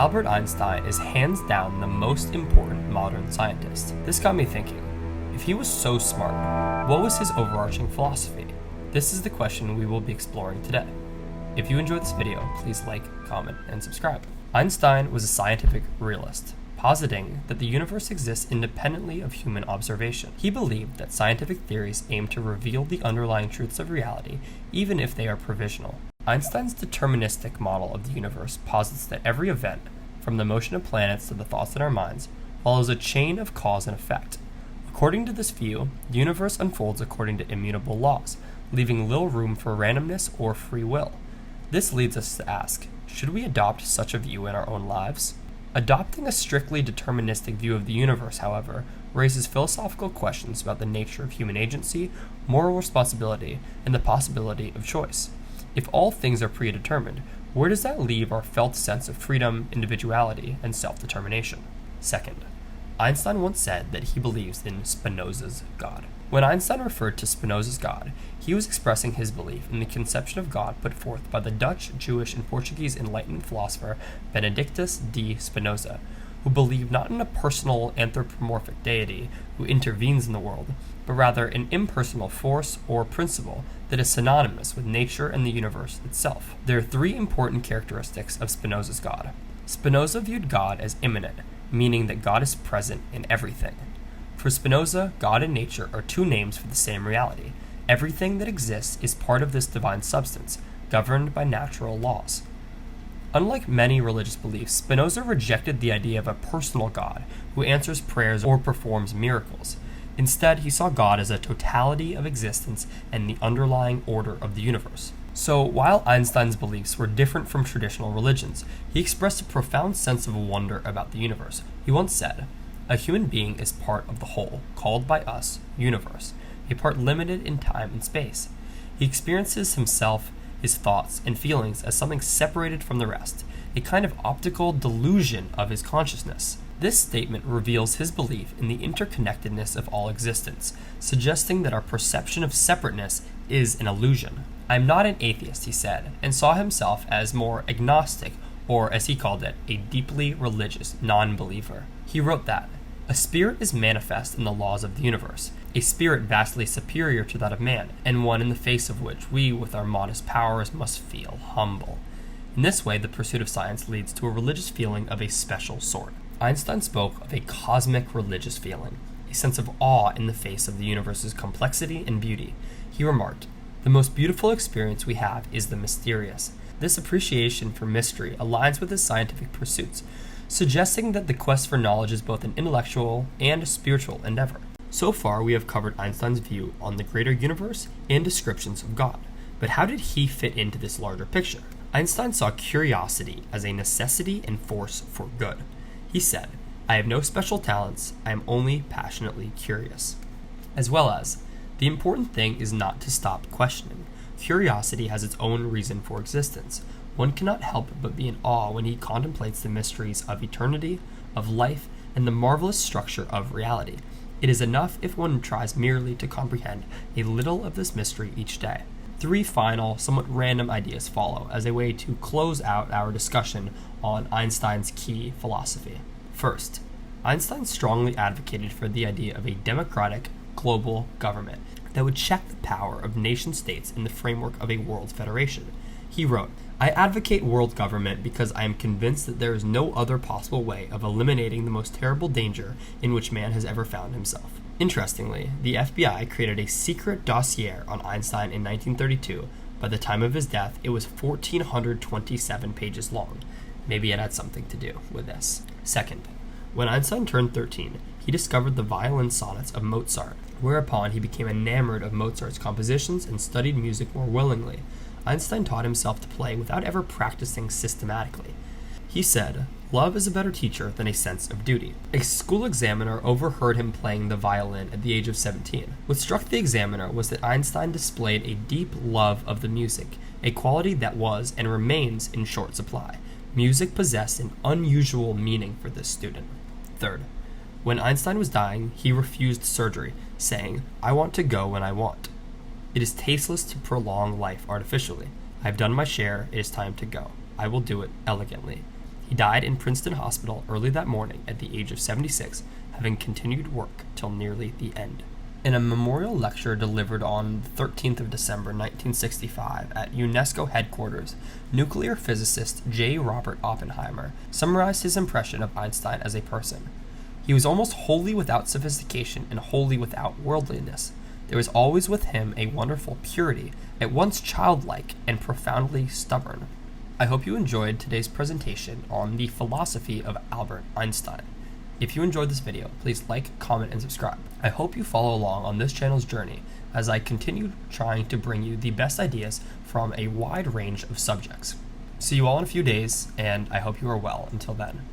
Albert Einstein is hands down the most important modern scientist. This got me thinking, if he was so smart, what was his overarching philosophy? This is the question we will be exploring today. If you enjoyed this video, please like, comment, and subscribe. Einstein was a scientific realist, positing that the universe exists independently of human observation. He believed that scientific theories aim to reveal the underlying truths of reality, even if they are provisional. Einstein's deterministic model of the universe posits that every event, from the motion of planets to the thoughts in our minds, follows a chain of cause and effect. According to this view, the universe unfolds according to immutable laws, leaving little room for randomness or free will. This leads us to ask, should we adopt such a view in our own lives? Adopting a strictly deterministic view of the universe, however, raises philosophical questions about the nature of human agency, moral responsibility, and the possibility of choice. If all things are predetermined, where does that leave our felt sense of freedom, individuality, and self-determination? Second, Einstein once said that he believes in Spinoza's God. When Einstein referred to Spinoza's God, he was expressing his belief in the conception of God put forth by the Dutch, Jewish, and Portuguese Enlightenment philosopher Benedictus de Spinoza, who believed not in a personal anthropomorphic deity who intervenes in the world, but rather an impersonal force or principle that is synonymous with nature and the universe itself. There are three important characteristics of Spinoza's God. Spinoza viewed God as immanent, meaning that God is present in everything. For Spinoza, God and nature are two names for the same reality. Everything that exists is part of this divine substance, governed by natural laws. Unlike many religious beliefs, Spinoza rejected the idea of a personal God who answers prayers or performs miracles. Instead, he saw God as a totality of existence and the underlying order of the universe. So, while Einstein's beliefs were different from traditional religions, he expressed a profound sense of wonder about the universe. He once said, "A human being is part of the whole, called by us universe, a part limited in time and space. He experiences himself, his thoughts, and feelings as something separated from the rest, a kind of optical delusion of his consciousness." This statement reveals his belief in the interconnectedness of all existence, suggesting that our perception of separateness is an illusion. "I am not an atheist," he said, and saw himself as more agnostic, or as he called it, a deeply religious non-believer. He wrote that, "A spirit is manifest in the laws of the universe, a spirit vastly superior to that of man, and one in the face of which we, with our modest powers, must feel humble." In this way, the pursuit of science leads to a religious feeling of a special sort. Einstein spoke of a cosmic religious feeling, a sense of awe in the face of the universe's complexity and beauty. He remarked, "The most beautiful experience we have is the mysterious." This appreciation for mystery aligns with his scientific pursuits, suggesting that the quest for knowledge is both an intellectual and a spiritual endeavor. So far, we have covered Einstein's view on the greater universe and descriptions of God. But how did he fit into this larger picture? Einstein saw curiosity as a necessity and force for good. He said, "I have no special talents, I am only passionately curious." As well as, the important thing is not to stop questioning. Curiosity has its own reason for existence. One cannot help but be in awe when he contemplates the mysteries of eternity, of life, and the marvelous structure of reality. It is enough if one tries merely to comprehend a little of this mystery each day. Three final, somewhat random ideas follow as a way to close out our discussion on Einstein's key philosophy. First, Einstein strongly advocated for the idea of a democratic, global government that would check the power of nation-states in the framework of a world federation. He wrote, "I advocate world government because I am convinced that there is no other possible way of eliminating the most terrible danger in which man has ever found himself." Interestingly, the FBI created a secret dossier on Einstein in 1932. By the time of his death, it was 1,427 pages long. Maybe it had something to do with this. Second, when Einstein turned 13, he discovered the violin sonnets of Mozart, whereupon he became enamored of Mozart's compositions and studied music more willingly. Einstein taught himself to play without ever practicing systematically. He said, "Love is a better teacher than a sense of duty." A school examiner overheard him playing the violin at the age of 17. What struck the examiner was that Einstein displayed a deep love of the music, a quality that was and remains in short supply. Music possessed an unusual meaning for this student. Third, when Einstein was dying, he refused surgery, saying, "I want to go when I want. It is tasteless to prolong life artificially. I have done my share, it is time to go. I will do it elegantly." He He died in Princeton Hospital early that morning at the age of 76, having continued work till nearly the end. In a memorial lecture delivered on the 13th of December 1965 at UNESCO headquarters, nuclear physicist J. Robert Oppenheimer summarized his impression of Einstein as a person. He was almost wholly without sophistication and wholly without worldliness. There was always with him a wonderful purity, at once childlike and profoundly stubborn. I hope you enjoyed today's presentation on the philosophy of Albert Einstein. If you enjoyed this video, please like, comment, and subscribe. I hope you follow along on this channel's journey as I continue trying to bring you the best ideas from a wide range of subjects. See you all in a few days, and I hope you are well until then.